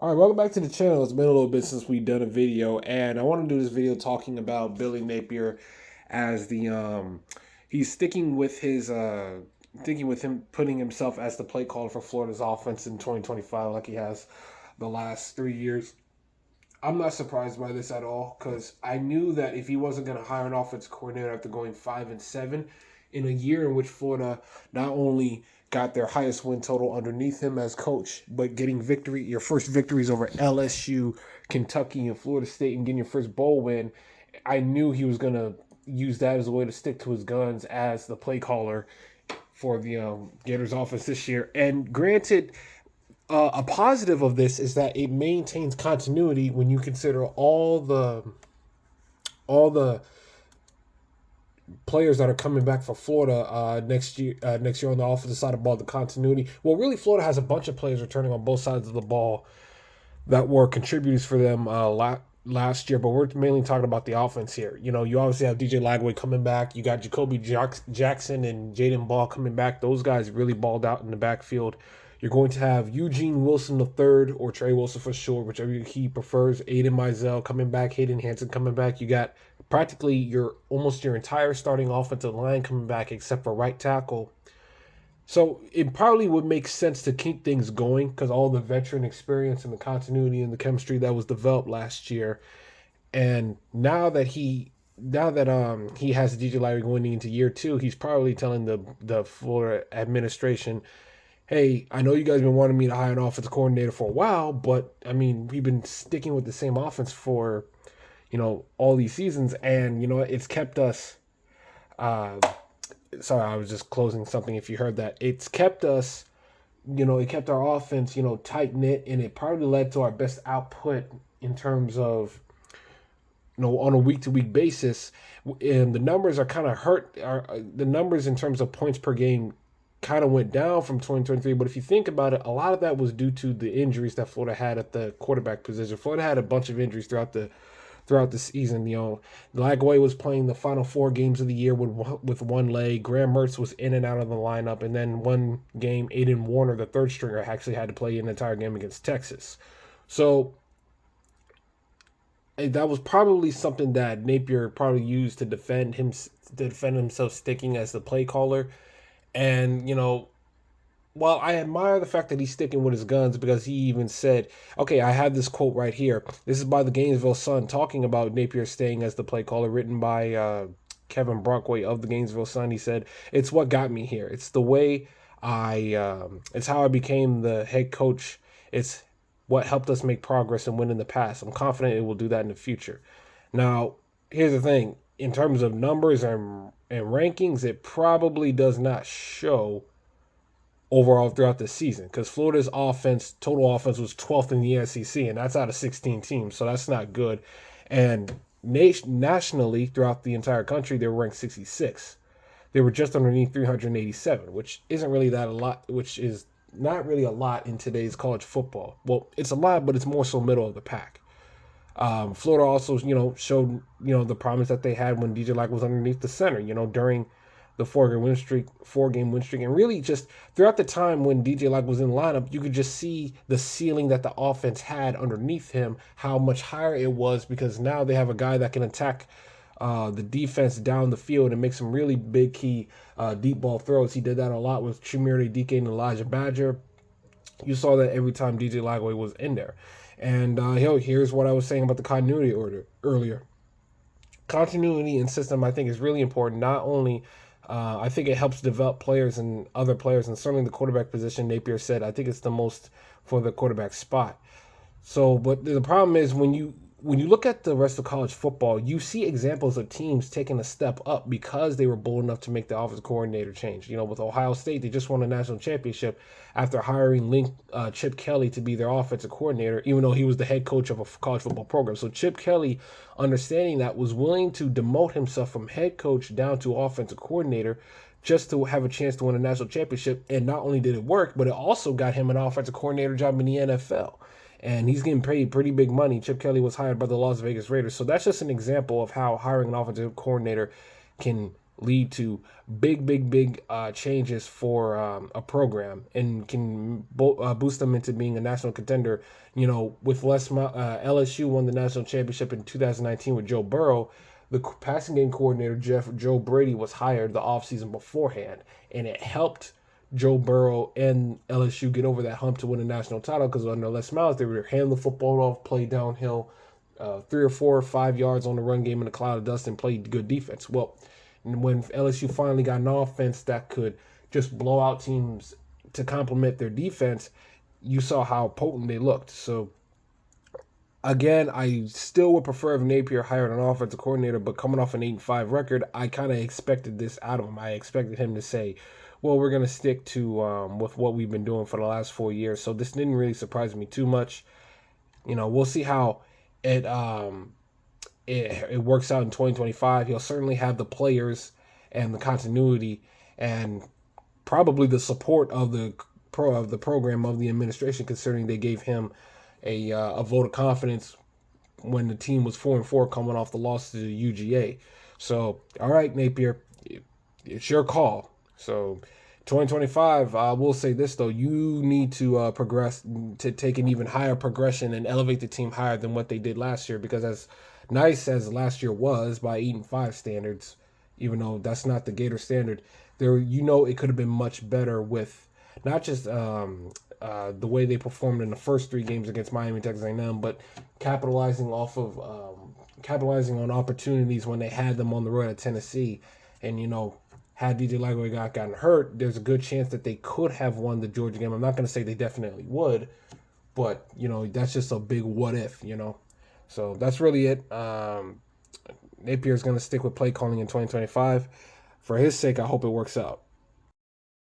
All right, welcome back to the channel. It's been a little bit since we've done a video, and I want to do this video talking about Billy Napier as he's sticking with his thinking with him putting himself as the play caller for Florida's offense in 2025 like he has the last 3 years. I'm not surprised by this at all because I knew that if he wasn't going to hire an offense coordinator after going 5-7 in a year in which Florida not only got their highest win total underneath him as coach, but getting your first victories over LSU, Kentucky, and Florida State, and getting your first bowl win, I knew he was going to use that as a way to stick to his guns as the play caller for the Gators offense this year. And granted, a positive of this is that it maintains continuity when you consider all the players that are coming back for Florida next year on the offensive side of the ball. The continuity. Well, really, Florida has a bunch of players returning on both sides of the ball that were contributors for them last year, but we're mainly talking about the offense here. You know, you obviously have DJ Lagway coming back. You got Jacoby Jackson and Jaden Ball coming back. Those guys really balled out in the backfield. You're going to have Eugene Wilson III, or Trey Wilson for sure, whichever he prefers. Aiden Mizell coming back. Hayden Hanson coming back. You got practically almost your entire starting offensive line coming back except for right tackle. So it probably would make sense to keep things going because all the veteran experience and the continuity and the chemistry that was developed last year, and now that he has DJ Larry going into year two, he's probably telling the Florida administration, "Hey, I know you guys been wanting me to hire an offensive coordinator for a while, but I mean we've been sticking with the same offense for all these seasons, and it's kept us." Uh, Sorry, I was just closing something. If you heard that, it's kept us, it kept our offense, tight knit, and it probably led to our best output in terms of, on a week to week basis. And the numbers are kind of hurt. The numbers in terms of points per game kind of went down from 2023. But if you think about it, a lot of that was due to the injuries that Florida had at the quarterback position. Florida had a bunch of injuries throughout the season. Lagway was playing the final 4 games of the year with one leg. Graham Mertz was in and out of the lineup, and then one game, Aiden Warner, the third stringer, actually had to play an entire game against Texas. So that was probably something that Napier probably used to defend himself sticking as the play caller. And well, I admire the fact that he's sticking with his guns because he even said, okay, I have this quote right here. This is by the Gainesville Sun talking about Napier staying as the play caller, written by Kevin Brockway of the Gainesville Sun. He said, "It's what got me here. It's the way it's how I became the head coach. It's what helped us make progress and win in the past. I'm confident it will do that in the future." Now, here's the thing. In terms of numbers and rankings, it probably does not show overall throughout the season because Florida's total offense was 12th in the SEC, and that's out of 16 teams, so that's not good. And nationally, throughout the entire country, they were ranked 66. They were just underneath 387, which isn't really that a lot, which is not really a lot in today's college football. Well, it's a lot, but it's more so middle of the pack. Florida also, showed, the promise that they had when DJ Lack was underneath the center, during the four-game win streak, and really just throughout the time when DJ Lack was in the lineup, you could just see the ceiling that the offense had underneath him, how much higher it was because now they have a guy that can attack the defense down the field and make some really big key deep ball throws. He did that a lot with Chimere Dike and Elijah Badger. You saw that every time DJ Lagway was in there. And here's what I was saying about the continuity order earlier. Continuity and system, I think, is really important. Not only, I think it helps develop players and other players, and certainly the quarterback position. Napier said, I think it's the most for the quarterback spot. So, but the problem is when you look at the rest of college football, you see examples of teams taking a step up because they were bold enough to make the offensive coordinator change. With Ohio State, they just won a national championship after hiring Chip Kelly to be their offensive coordinator, even though he was the head coach of a college football program. So Chip Kelly, understanding that, was willing to demote himself from head coach down to offensive coordinator just to have a chance to win a national championship. And not only did it work, but it also got him an offensive coordinator job in the NFL. And he's getting paid pretty big money. Chip Kelly was hired by the Las Vegas Raiders. So that's just an example of how hiring an offensive coordinator can lead to big changes for a program and can boost them into being a national contender. You know, with LSU won the national championship in 2019 with Joe Burrow. The passing game coordinator Joe Brady was hired the offseason beforehand, and it helped Joe Burrow and LSU get over that hump to win a national title because under Les Miles they were handing the football off, play downhill, 3 or 4 or 5 yards on the run game in a cloud of dust, and played good defense. Well, when LSU finally got an offense that could just blow out teams to complement their defense, you saw how potent they looked. So again, I still would prefer if Napier hired an offensive coordinator, but coming off an 8-5 record, I kind of expected this out of him. I expected him to say, "Well, we're going to stick to with what we've been doing for the last 4 years." So this didn't really surprise me too much. You know, we'll see how it it works out in 2025. He'll certainly have the players and the continuity and probably the support of the program of the administration, considering they gave him a vote of confidence when the team was 4-4 coming off the loss to the UGA. So, all right, Napier, it's your call. So, 2025, I will say this though: you need to progress to take an even higher progression and elevate the team higher than what they did last year. Because as nice as last year was by 8-5 standards, even though that's not the Gator standard, there it could have been much better with not just the way they performed in the first 3 games against Miami, Texas A&M, but capitalizing on opportunities when they had them on the road at Tennessee, and had DJ Lagoy gotten hurt, there's a good chance that they could have won the Georgia game. I'm not going to say they definitely would, but that's just a big what if. So that's really it. Napier's going to stick with play calling in 2025. For his sake, I hope it works out.